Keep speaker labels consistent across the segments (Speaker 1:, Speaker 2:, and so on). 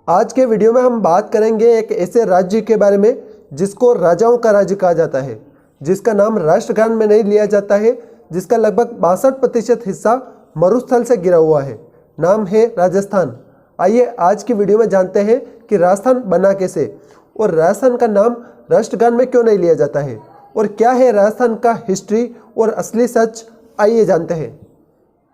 Speaker 1: आज के वीडियो में हम बात करेंगे एक ऐसे राज्य के बारे में जिसको राजाओं का राज्य कहा जाता है, जिसका नाम राष्ट्रगान में नहीं लिया जाता है, जिसका लगभग 62% हिस्सा मरुस्थल से घिरा हुआ है। नाम है राजस्थान। आइए आज की वीडियो में जानते हैं कि राजस्थान बना कैसे और राजस्थान का नाम राष्ट्रगान में क्यों नहीं लिया जाता है और क्या है राजस्थान का हिस्ट्री और असली सच। आइए जानते हैं।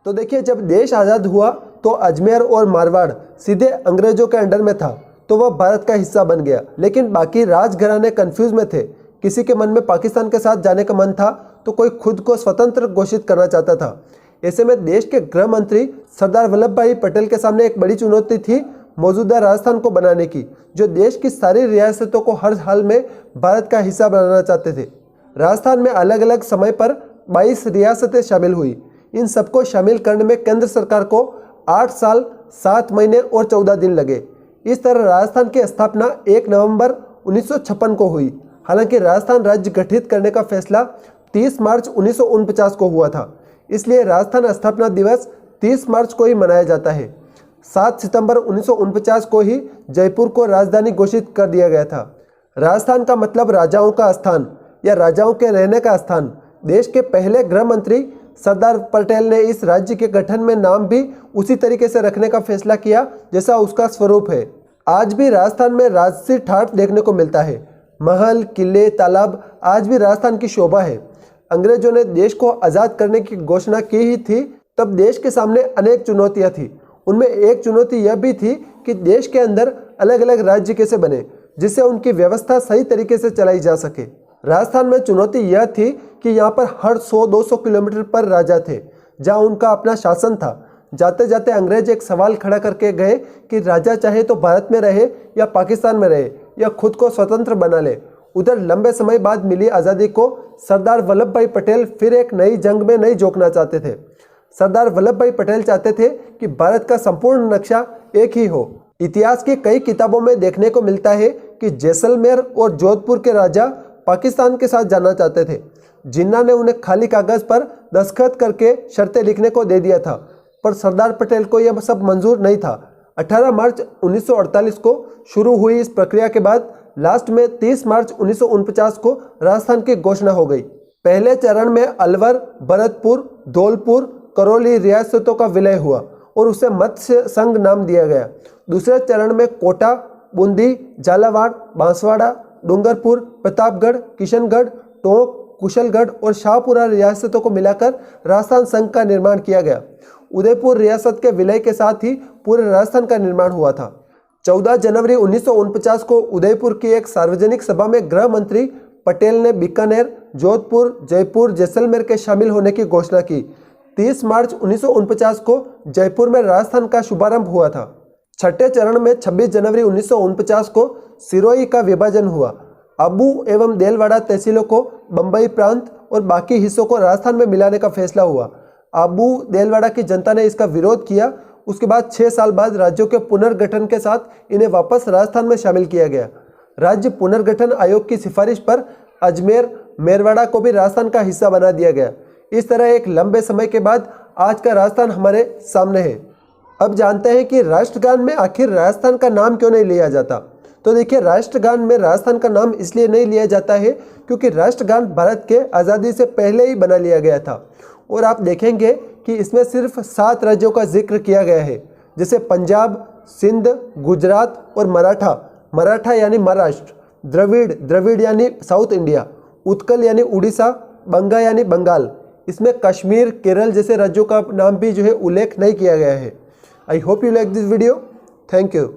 Speaker 1: तो देखिए, जब देश आज़ाद हुआ तो अजमेर और मारवाड़ सीधे अंग्रेजों के अंडर में था, तो वह भारत का हिस्सा बन गया। लेकिन बाकी राजघराने कंफ्यूज में थे। किसी के मन में पाकिस्तान के साथ जाने का मन था, तो कोई खुद को स्वतंत्र घोषित करना चाहता था। ऐसे में देश के गृह मंत्री सरदार वल्लभ भाई पटेल के सामने एक बड़ी चुनौती थी मौजूदा राजस्थान को बनाने की, जो देश की सारी रियासतों को हर हाल में भारत का हिस्सा बनाना चाहते थे। राजस्थान में अलग अलग समय पर 22 रियासतें शामिल हुई। इन सबको शामिल करने में केंद्र सरकार को 8 साल 7 महीने और 14 दिन लगे। इस तरह राजस्थान की स्थापना 1 नवंबर 1956 को हुई। हालांकि राजस्थान राज्य गठित करने का फैसला 30 मार्च 1949 को हुआ था, इसलिए राजस्थान स्थापना दिवस 30 मार्च को ही मनाया जाता है। 7 सितंबर 1949 को ही जयपुर को राजधानी घोषित कर दिया गया था। राजस्थान का मतलब राजाओं का स्थान या राजाओं के रहने का स्थान। देश के पहले गृह मंत्री सरदार पटेल ने इस राज्य के गठन में नाम भी उसी तरीके से रखने का फैसला किया जैसा उसका स्वरूप है। आज भी राजस्थान में राजसी ठाठ देखने को मिलता है। महल, किले, तालाब आज भी राजस्थान की शोभा है। अंग्रेजों ने देश को आज़ाद करने की घोषणा की ही थी, तब देश के सामने अनेक चुनौतियां थी। उनमें एक चुनौती यह भी थी कि देश के अंदर अलग अलग राज्य कैसे बने, जिससे उनकी व्यवस्था सही तरीके से चलाई जा सके। राजस्थान में चुनौती यह थी कि यहाँ पर हर 100-200 किलोमीटर पर राजा थे, जहाँ उनका अपना शासन था। जाते जाते अंग्रेज एक सवाल खड़ा करके गए कि राजा चाहे तो भारत में रहे या पाकिस्तान में रहे या खुद को स्वतंत्र बना ले। उधर लंबे समय बाद मिली आज़ादी को सरदार वल्लभ भाई पटेल फिर एक नई जंग में नहीं झोंकना चाहते थे। सरदार वल्लभ भाई पटेल चाहते थे कि भारत का संपूर्ण नक्शा एक ही हो। इतिहास की कई किताबों में देखने को मिलता है कि जैसलमेर और जोधपुर के राजा पाकिस्तान के साथ जाना चाहते थे। जिन्ना ने उन्हें खाली कागज पर दस्तखत करके शर्तें लिखने को दे दिया था, पर सरदार पटेल को यह सब मंजूर नहीं था। 18 मार्च 1948 को शुरू हुई इस प्रक्रिया के बाद लास्ट में 30 मार्च 1949 को राजस्थान की घोषणा हो गई। पहले चरण में अलवर, भरतपुर, धौलपुर, करौली रियासतों का विलय हुआ और उसे मत्स्य संघ नाम दिया गया। दूसरे चरण में कोटा, बूंदी, झालावाड़, बांसवाड़ा, डूंगरपुर, प्रतापगढ़, किशनगढ़, टोंक, कुशलगढ़ और शाहपुरा रियासतों को मिलाकर राजस्थान संघ का निर्माण किया गया। उदयपुर रियासत के विलय के साथ ही पूरे राजस्थान का निर्माण हुआ था। 14 जनवरी 1949 को उदयपुर की एक सार्वजनिक सभा में गृह मंत्री पटेल ने बीकानेर, जोधपुर, जयपुर, जैसलमेर के शामिल होने की घोषणा की। 30 मार्च 1949 को जयपुर में राजस्थान का शुभारंभ हुआ था। छठे चरण में 26 जनवरी 1949 को सिरोही का विभाजन हुआ। अबू एवं देलवाड़ा तहसीलों को बम्बई प्रांत और बाकी हिस्सों को राजस्थान में मिलाने का फैसला हुआ। अबू देलवाड़ा की जनता ने इसका विरोध किया। उसके बाद 6 साल बाद राज्यों के पुनर्गठन के साथ इन्हें वापस राजस्थान में शामिल किया गया। राज्य पुनर्गठन आयोग की सिफारिश पर अजमेर, मेरवाड़ा को भी राजस्थान का हिस्सा बना दिया गया। इस तरह एक लंबे समय के बाद आज का राजस्थान हमारे सामने है। अब जानते हैं कि राष्ट्रगान में आखिर राजस्थान का नाम क्यों नहीं लिया जाता। तो देखिए, राष्ट्रगान में राजस्थान का नाम इसलिए नहीं लिया जाता है क्योंकि राष्ट्रगान भारत के आज़ादी से पहले ही बना लिया गया था और आप देखेंगे कि इसमें सिर्फ 7 राज्यों का जिक्र किया गया है, जैसे पंजाब, सिंध, गुजरात और मराठा। मराठा यानी महाराष्ट्र, द्रविड़ यानी साउथ इंडिया, उत्कल यानी उड़ीसा, बंगा यानी बंगाल। इसमें कश्मीर, केरल जैसे राज्यों का नाम भी जो है उल्लेख नहीं किया गया है। I hope you like this video. Thank you.